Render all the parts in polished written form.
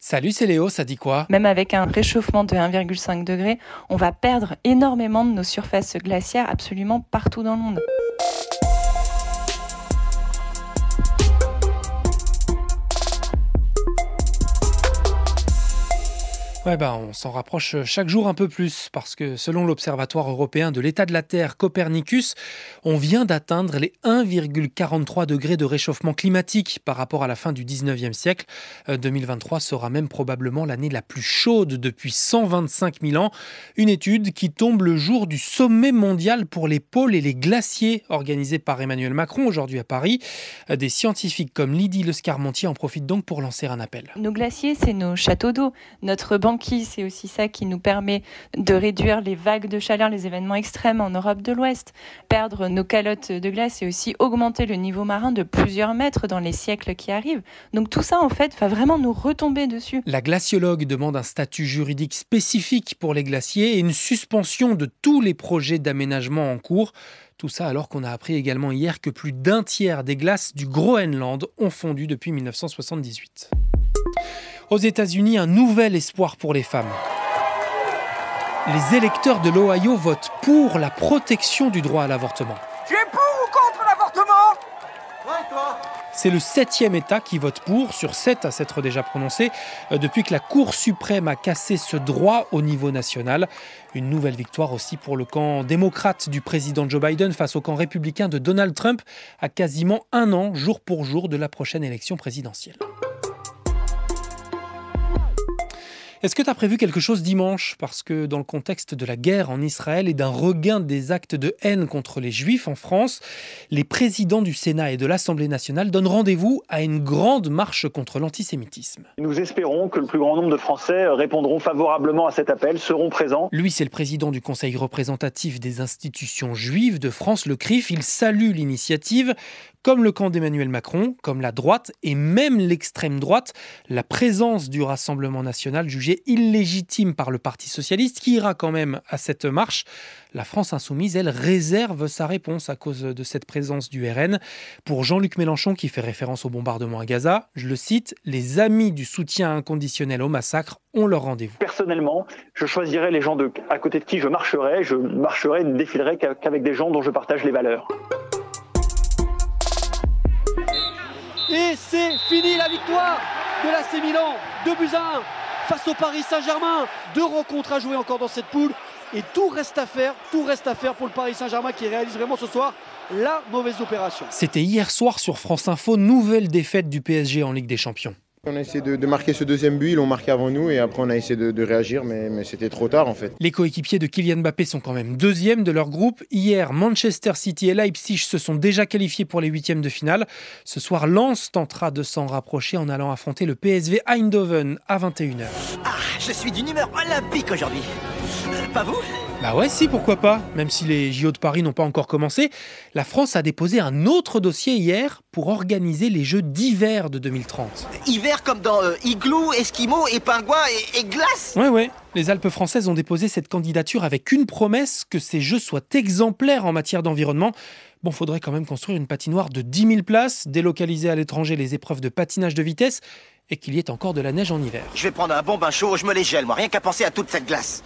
Salut, c'est Léo, ça dit quoi? Même avec un réchauffement de 1,5 degré, on va perdre énormément de nos surfaces glaciaires absolument partout dans le monde. On s'en rapproche chaque jour un peu plus parce que selon l'Observatoire européen de l'état de la Terre Copernicus, on vient d'atteindre les 1,43 degrés de réchauffement climatique par rapport à la fin du 19e siècle. 2023 sera même probablement l'année la plus chaude depuis 125 000 ans. Une étude qui tombe le jour du sommet mondial pour les pôles et les glaciers organisé par Emmanuel Macron aujourd'hui à Paris. Des scientifiques comme Lydie Lescarmontier en profitent donc pour lancer un appel. Nos glaciers, c'est nos châteaux d'eau. Notre banquise, c'est aussi ça qui nous permet de réduire les vagues de chaleur, les événements extrêmes en Europe de l'Ouest. Perdre nos calottes de glace et aussi augmenter le niveau marin de plusieurs mètres dans les siècles qui arrivent. Donc tout ça, en fait, va vraiment nous retomber dessus. La glaciologue demande un statut juridique spécifique pour les glaciers et une suspension de tous les projets d'aménagement en cours. Tout ça alors qu'on a appris également hier que plus d'un tiers des glaces du Groenland ont fondu depuis 1978. Aux États-Unis, un nouvel espoir pour les femmes. Les électeurs de l'Ohio votent pour la protection du droit à l'avortement. Tu es pour ou contre l'avortement ? Ouais, toi ? C'est le 7e État qui vote pour, sur 7 à s'être déjà prononcé, depuis que la Cour suprême a cassé ce droit au niveau national. Une nouvelle victoire aussi pour le camp démocrate du président Joe Biden face au camp républicain de Donald Trump, à quasiment un an, jour pour jour, de la prochaine élection présidentielle. Est-ce que tu as prévu quelque chose dimanche? Parce que dans le contexte de la guerre en Israël et d'un regain des actes de haine contre les Juifs en France, les présidents du Sénat et de l'Assemblée nationale donnent rendez-vous à une grande marche contre l'antisémitisme. Nous espérons que le plus grand nombre de Français répondront favorablement à cet appel, seront présents. Lui, c'est le président du Conseil représentatif des institutions juives de France, le CRIF. Il salue l'initiative. Comme le camp d'Emmanuel Macron, comme la droite et même l'extrême droite, la présence du Rassemblement national jugée illégitime par le Parti socialiste qui ira quand même à cette marche. La France insoumise, elle, réserve sa réponse à cause de cette présence du RN. Pour Jean-Luc Mélenchon, qui fait référence au bombardement à Gaza, je le cite, « Les amis du soutien inconditionnel au massacre ont leur rendez-vous ». Personnellement, je choisirai les gens à côté de qui je marcherai et ne défilerai qu'avec des gens dont je partage les valeurs. Et c'est fini la victoire de l'AC Milan, 2-1 face au Paris Saint-Germain. 2 rencontres à jouer encore dans cette poule et tout reste à faire pour le Paris Saint-Germain qui réalise vraiment ce soir la mauvaise opération. C'était hier soir sur France Info, nouvelle défaite du PSG en Ligue des Champions. On a essayé de marquer ce deuxième but, ils l'ont marqué avant nous et après on a essayé de réagir mais c'était trop tard en fait. Les coéquipiers de Kylian Mbappé sont quand même deuxièmes de leur groupe. Hier, Manchester City et Leipzig se sont déjà qualifiés pour les huitièmes de finale. Ce soir, Lens tentera de s'en rapprocher en allant affronter le PSV Eindhoven à 21h. Ah, je suis d'une humeur olympique aujourd'hui. Pas vous ? Bah ouais, si, pourquoi pas. Même si les JO de Paris n'ont pas encore commencé, la France a déposé un autre dossier hier pour organiser les Jeux d'hiver de 2030. Hiver comme dans igloo, esquimau et pingouin et glace ? Ouais. Les Alpes françaises ont déposé cette candidature avec une promesse, que ces Jeux soient exemplaires en matière d'environnement. Bon, faudrait quand même construire une patinoire de 10 000 places, délocaliser à l'étranger les épreuves de patinage de vitesse et qu'il y ait encore de la neige en hiver. Je vais prendre un bon bain chaud, je me les gèle, moi, rien qu'à penser à toute cette glace.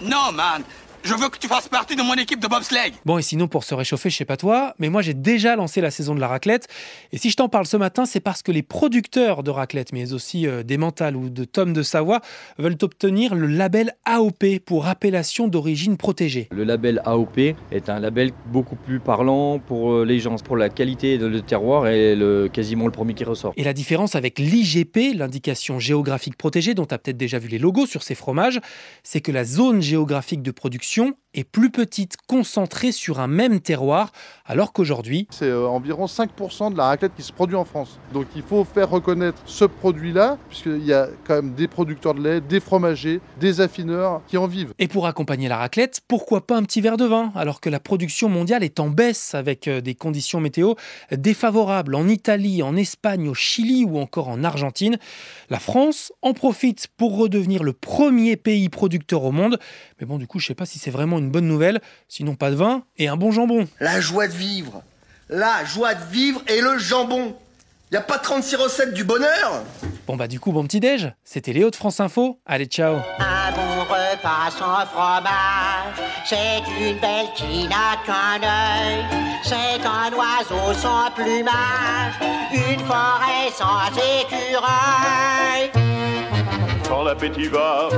Non, man, je veux que tu fasses partie de mon équipe de bobsleigh. Bon, et sinon, pour se réchauffer, je sais pas toi, mais moi j'ai déjà lancé la saison de la raclette. Et si je t'en parle ce matin, c'est parce que les producteurs de raclette, mais aussi d'Emmental ou de Tom de Savoie, veulent obtenir le label AOP pour appellation d'origine protégée. Le label AOP est un label beaucoup plus parlant pour les gens, pour la qualité de le terroir et quasiment le premier qui ressort. Et la différence avec l'IGP, l'indication géographique protégée, dont tu as peut-être déjà vu les logos sur ces fromages, c'est que la zone géographique de production est plus petite, concentrée sur un même terroir, alors qu'aujourd'hui... C'est environ 5% de la raclette qui se produit en France. Donc il faut faire reconnaître ce produit-là, puisqu'il y a quand même des producteurs de lait, des fromagers, des affineurs qui en vivent. Et pour accompagner la raclette, pourquoi pas un petit verre de vin, alors que la production mondiale est en baisse avec des conditions météo défavorables en Italie, en Espagne, au Chili ou encore en Argentine. La France en profite pour redevenir le premier pays producteur au monde. Mais bon, du coup, je sais pas si c'est vraiment une bonne nouvelle, sinon pas de vin et un bon jambon. La joie de vivre et le jambon. Y a pas 36 recettes du bonheur? Bon bah du coup, bon petit-déj, c'était Léo de France Info. Allez, ciao. Un bon repas sans fromage, c'est une belle qui n'a qu'un œil. C'est un oiseau sans plumage, une forêt sans écureuil. Quand l'appétit va,